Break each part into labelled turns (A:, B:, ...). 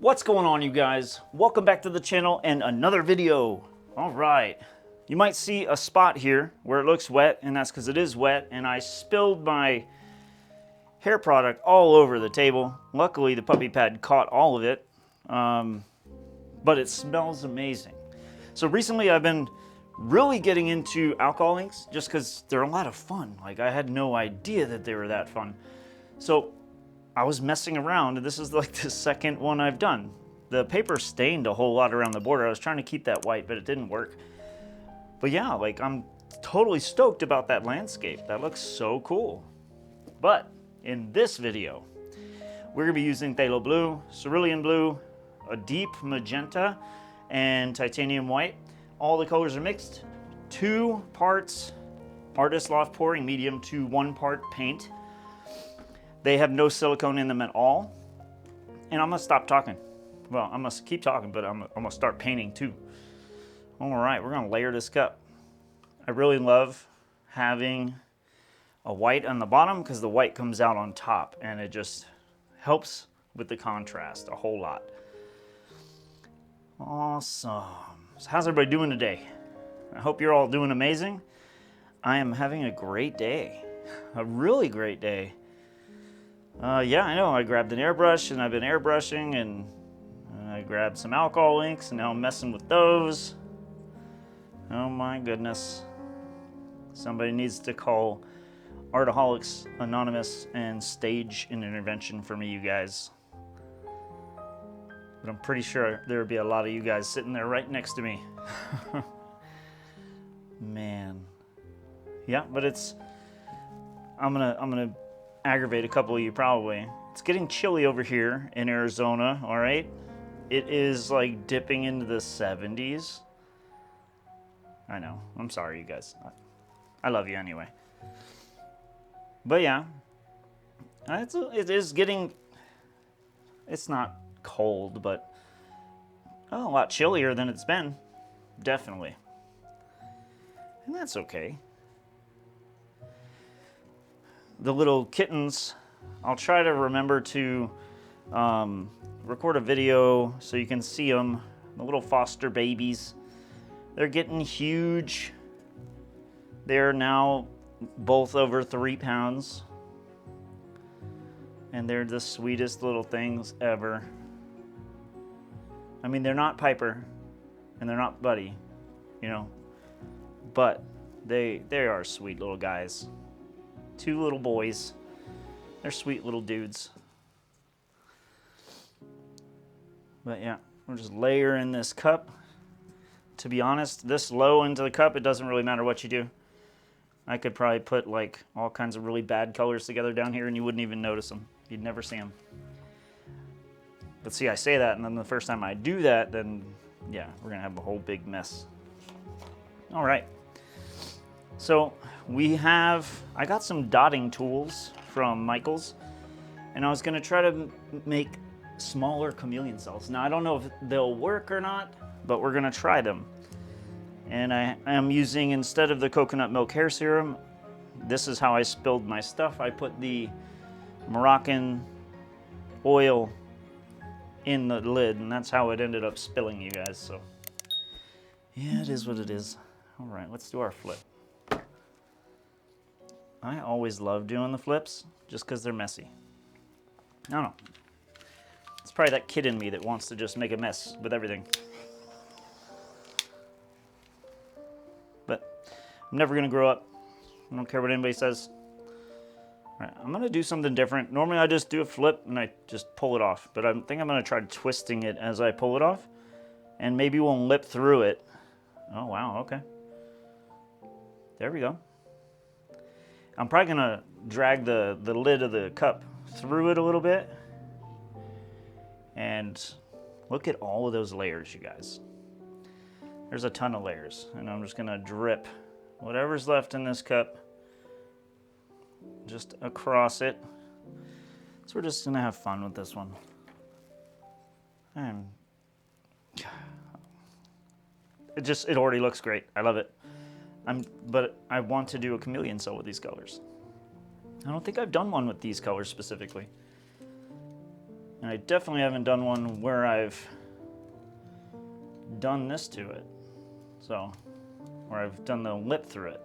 A: What's going on, you guys? Welcome back to the channel and another video. All right, you might see a spot here where it looks wet, and that's because it is wet, and I spilled my hair product all over the table. Luckily, the puppy pad caught all of it, but it smells amazing. So recently, I've been really getting into alcohol inks just because they're a lot of fun. Like, I had no idea that they were that fun. So I was messing around, and this is like the second one I've done. The paper stained a whole lot around the border. I was trying to keep that white, but it didn't work. But yeah, like, I'm totally stoked about that landscape. That looks so cool. But in this video, we're gonna be using phthalo blue, cerulean blue, a deep magenta, and titanium white. All the colors are mixed. 2 parts Artist Loft pouring medium to 1 part paint. They have no silicone in them at all. And I'm gonna stop talking. Well, I'm gonna keep talking, but I'm gonna start painting too. All right, we're gonna layer this cup. I really love having a white on the bottom because the white comes out on top and it just helps with the contrast a whole lot. Awesome. So how's everybody doing today? I hope you're all doing amazing. I am having a great day, a really great day. Yeah, I know. I grabbed an airbrush and I've been airbrushing, and I grabbed some alcohol inks and now I'm messing with those. Oh my goodness. Somebody needs to call Artaholics Anonymous and stage an intervention for me, you guys. But I'm pretty sure there would be a lot of you guys sitting there right next to me. Man. Yeah, but I'm gonna aggravate a couple of you probably. It's getting chilly over here in Arizona, all right? It is like dipping into the 70s. I know. I'm sorry, you guys. I love you anyway. But yeah, it is getting, it's not cold, but a lot chillier than it's been. Definitely. And that's okay. The little kittens, I'll try to remember to record a video so you can see them. The little foster babies. They're getting huge. They're now both over 3 pounds. And they're the sweetest little things ever. I mean, they're not Piper and they're not Buddy, you know, but they are sweet little guys. 2 little boys. They're sweet little dudes. But yeah, we're just layering this cup. To be honest, this low into the cup, it doesn't really matter what you do. I could probably put like all kinds of really bad colors together down here and you wouldn't even notice them. You'd never see them. But see, I say that, and then the first time I do that, then yeah, we're gonna have a whole big mess. All right. So I got some dotting tools from Michael's, and I was gonna try to make smaller chameleon cells. Now, I don't know if they'll work or not, but we're gonna try them. And I am using, instead of the coconut milk hair serum, this is how I spilled my stuff. I put the Moroccan oil in the lid, and that's how it ended up spilling, you guys. So yeah, it is what it is. All right, let's do our flip. I always love doing the flips just because they're messy. I don't know. It's probably that kid in me that wants to just make a mess with everything. But I'm never going to grow up. I don't care what anybody says. All right, I'm going to do something different. Normally I just do a flip and I just pull it off. But I think I'm going to try twisting it as I pull it off. And maybe we'll lip through it. Oh, wow, okay. There we go. I'm probably gonna drag the lid of the cup through it a little bit. And look at all of those layers, you guys. There's a ton of layers. And I'm just gonna drip whatever's left in this cup just across it. So we're just gonna have fun with this one. It already looks great. I love it. But I want to do a chameleon cell with these colors. I don't think I've done one with these colors specifically. And I definitely haven't done one where I've done this to it. So, where I've done the lip through it.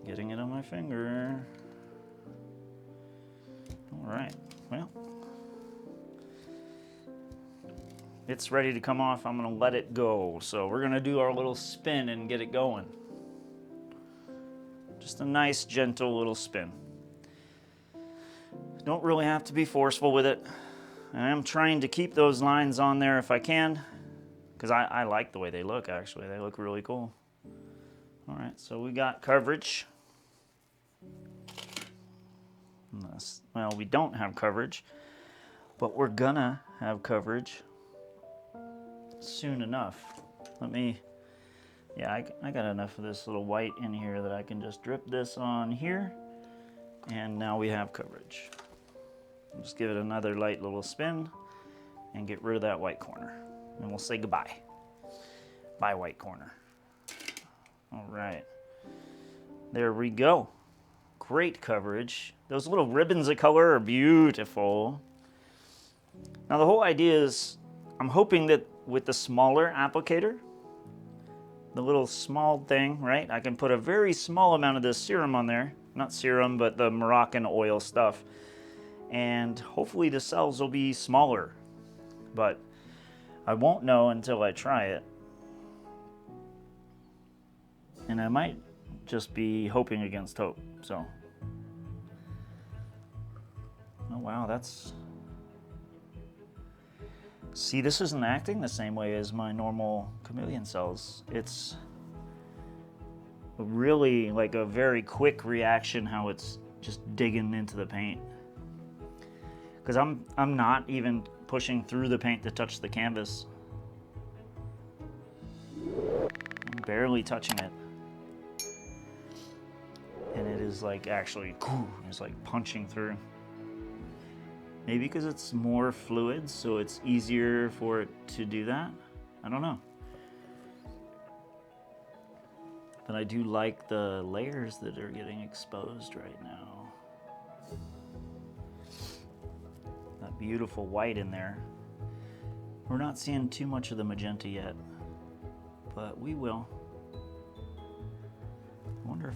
A: Getting it on my finger. All right, well. It's ready to come off. I'm gonna let it go. So we're gonna do our little spin and get it going. Just a nice, gentle little spin. Don't really have to be forceful with it. I am trying to keep those lines on there if I can, because I like the way they look, actually. They look really cool. All right, so we got coverage. Well, we don't have coverage, but we're gonna have coverage soon enough. Yeah, I got enough of this little white in here that I can just drip this on here, and now we have coverage. Just give it another light little spin and get rid of that white corner, and we'll say goodbye. Bye, white corner. All right, there we go. Great coverage. Those little ribbons of color are beautiful. Now the whole idea is, I'm hoping that with the smaller applicator, the little small thing, right? I can put a very small amount of this serum on there. Not serum, but the Moroccan oil stuff. And hopefully the cells will be smaller. But I won't know until I try it. And I might just be hoping against hope, so. Oh wow, that's... See, this isn't acting the same way as my normal Chameleon cells. It's really like a very quick reaction how it's just digging into the paint. Because I'm not even pushing through the paint to touch the canvas. I'm barely touching it. And it is like actually, it's like punching through. Maybe because it's more fluid, so it's easier for it to do that. I don't know. But I do like the layers that are getting exposed right now. That beautiful white in there. We're not seeing too much of the magenta yet, but we will. I wonder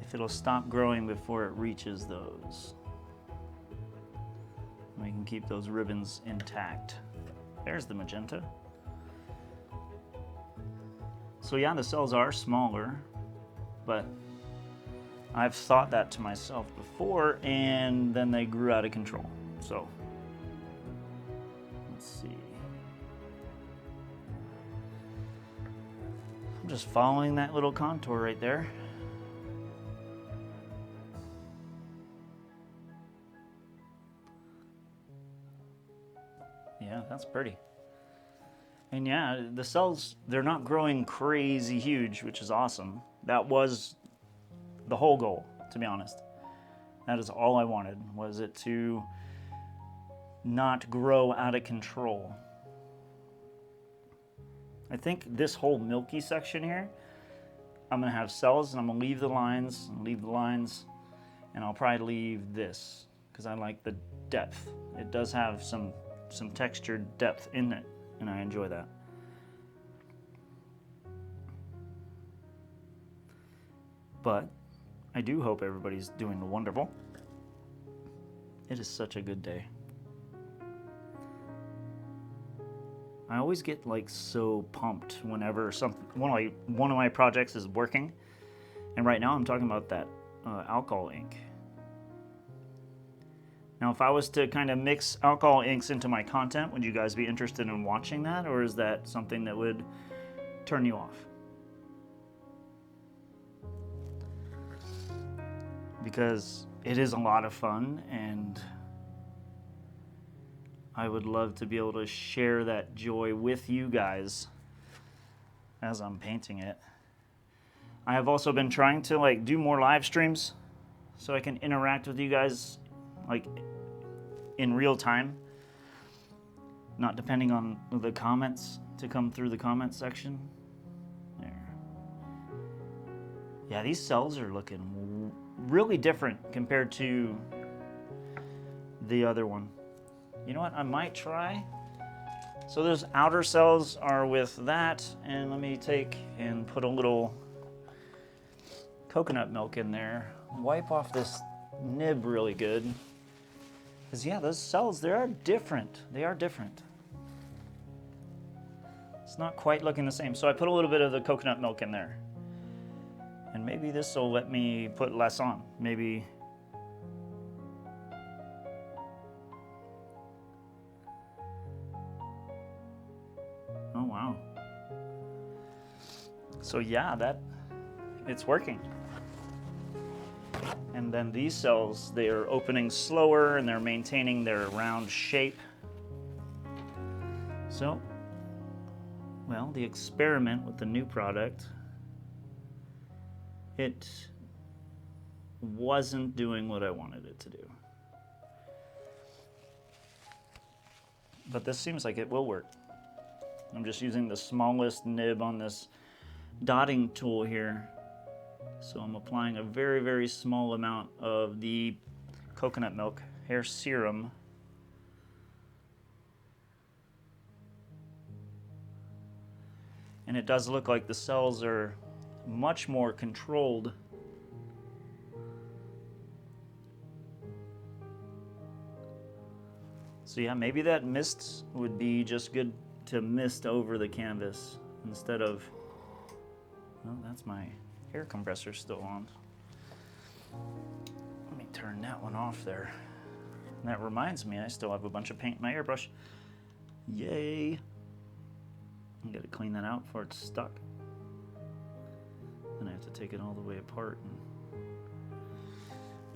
A: if it'll stop growing before it reaches those. We can keep those ribbons intact. There's the magenta. So yeah, the cells are smaller, but I've thought that to myself before, and then they grew out of control. So let's see. I'm just following that little contour right there. Yeah, that's pretty. And yeah, the cells, they're not growing crazy huge, which is awesome. That was the whole goal, to be honest. That is all I wanted, was it to not grow out of control. I think this whole milky section here, I'm gonna have cells and I'm gonna leave the lines, and I'll probably leave this, because I like the depth. It does have some textured depth in it, and I enjoy that. But I do hope everybody's doing wonderful. It is such a good day. I always get like so pumped whenever one of my projects is working, and right now I'm talking about that alcohol ink. Now, if I was to kind of mix alcohol inks into my content, would you guys be interested in watching that, or is that something that would turn you off? Because it is a lot of fun, and I would love to be able to share that joy with you guys as I'm painting it. I have also been trying to like do more live streams so I can interact with you guys like in real time, not depending on the comments to come through the comment section. There. Yeah, these cells are looking really different compared to the other one. You know what, I might try. So those outer cells are with that, and let me take and put a little coconut milk in there. Wipe off this nib really good. Because yeah, those cells, they are different. They are different. It's not quite looking the same. So I put a little bit of the coconut milk in there. And maybe this will let me put less on. Maybe. Oh, wow. So yeah, it's working. And then these cells, they are opening slower and they're maintaining their round shape. So, well, the experiment with the new product, it wasn't doing what I wanted it to do. But this seems like it will work. I'm just using the smallest nib on this dotting tool here. So I'm applying a very, very small amount of the coconut milk hair serum. And it does look like the cells are much more controlled. So yeah, maybe that mist would be just good to mist over the canvas instead of, well, that's my air compressor still on. Let me turn that one off there. And that reminds me, I still have a bunch of paint in my airbrush. Yay. I gotta clean that out before it's stuck. Then I have to take it all the way apart and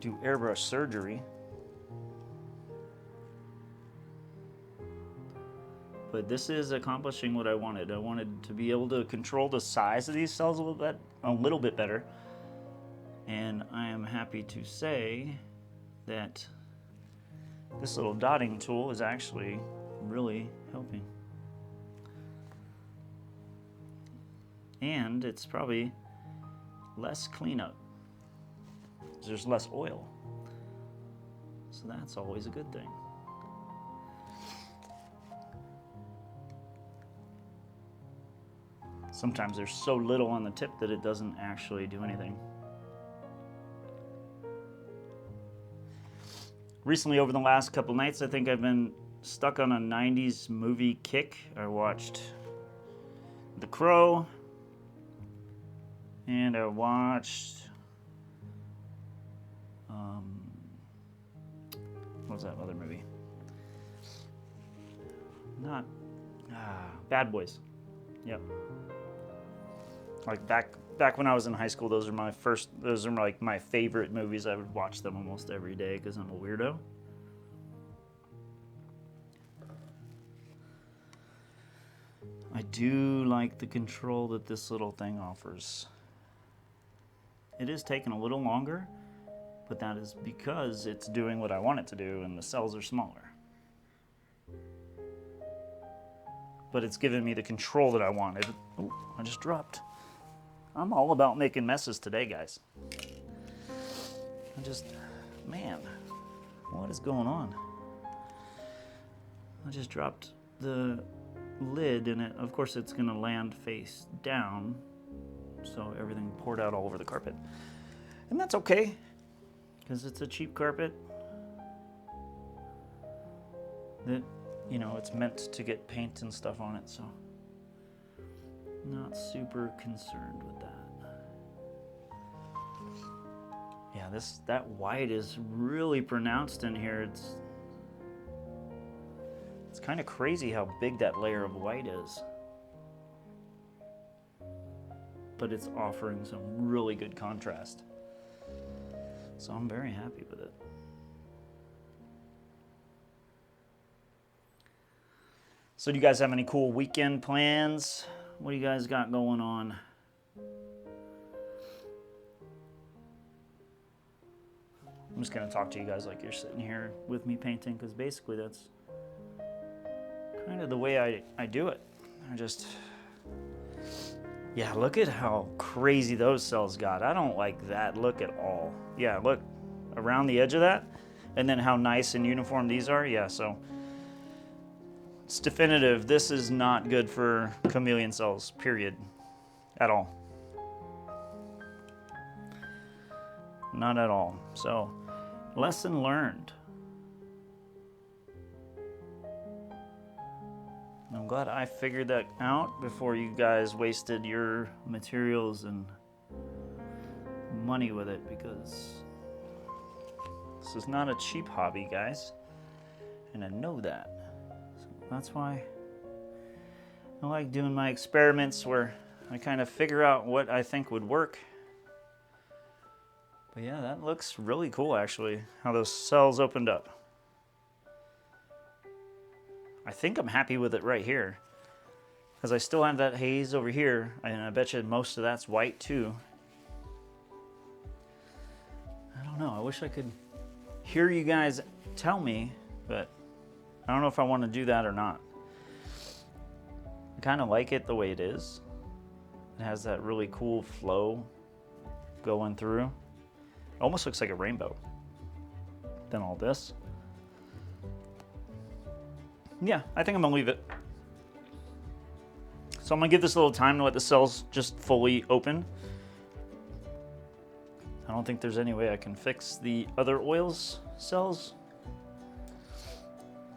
A: do airbrush surgery. But this is accomplishing what I wanted. I wanted to be able to control the size of these cells a little bit better. And I am happy to say that this little dotting tool is actually really helping. And it's probably less cleanup. There's less oil. So that's always a good thing. Sometimes there's so little on the tip that it doesn't actually do anything. Recently, over the last couple nights, I think I've been stuck on a 90s movie kick. I watched The Crow, and I watched, what was that other movie? Bad Boys. Yep. Like back when I was in high school, those are like my favorite movies. I would watch them almost every day because I'm a weirdo. I do like the control that this little thing offers. It is taking a little longer, but that is because it's doing what I want it to do and the cells are smaller. But it's giving me the control that I wanted. Oh, I just dropped. I'm all about making messes today, guys. Man, what is going on? I just dropped the lid and of course it's gonna land face down. So everything poured out all over the carpet. And that's okay, because it's a cheap carpet that, you know, it's meant to get paint and stuff on it, so not super concerned with that. Yeah, that white is really pronounced in here. It's kind of crazy how big that layer of white is. But it's offering some really good contrast. So I'm very happy with it. So do you guys have any cool weekend plans? What do you guys got going on? I'm just gonna talk to you guys like you're sitting here with me painting, because basically that's kind of the way I do it. Yeah, look at how crazy those cells got. I don't like that look at all. Yeah, look, around the edge of that, and then how nice and uniform these are. Yeah, so it's definitive. This is not good for chameleon cells, period, at all. Not at all. So, lesson learned. I'm glad I figured that out before you guys wasted your materials and money with it, because this is not a cheap hobby, guys, and I know that. So that's why I like doing my experiments where I kind of figure out what I think would work. But yeah, that looks really cool actually, how those cells opened up. I think I'm happy with it right here, because I still have that haze over here, and I bet you most of that's white too. I don't know, I wish I could hear you guys tell me, but I don't know if I want to do that or not. I kind of like it the way it is. It has that really cool flow going through. It almost looks like a rainbow. Then all this. Yeah, I think I'm gonna leave it. So I'm gonna give this a little time to let the cells just fully open. I don't think there's any way I can fix the other oils cells.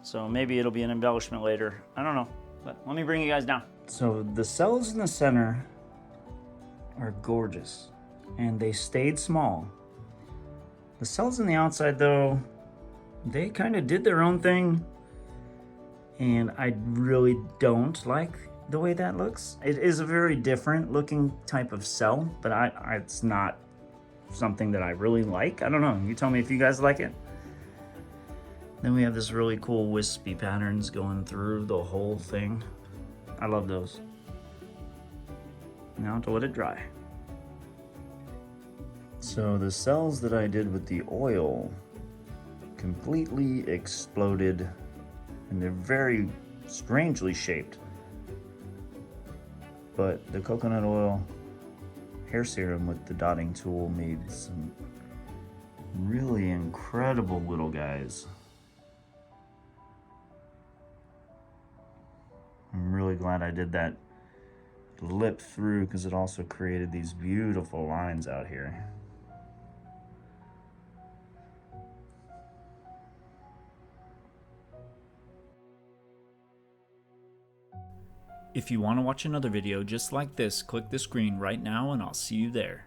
A: So maybe it'll be an embellishment later. I don't know, but let me bring you guys down. So the cells in the center are gorgeous, and they stayed small. The cells on the outside though, they kind of did their own thing, and I really don't like the way that looks. It is a very different looking type of cell, but it's not something that I really like. I don't know, you tell me if you guys like it. Then we have this really cool wispy patterns going through the whole thing. I love those. Now to let it dry. So the cells that I did with the oil completely exploded, and they're very strangely shaped. But the coconut oil hair serum with the dotting tool made some really incredible little guys. I'm really glad I did that lip through, because it also created these beautiful lines out here.
B: If you want to watch another video just like this, click the screen right now and I'll see you there.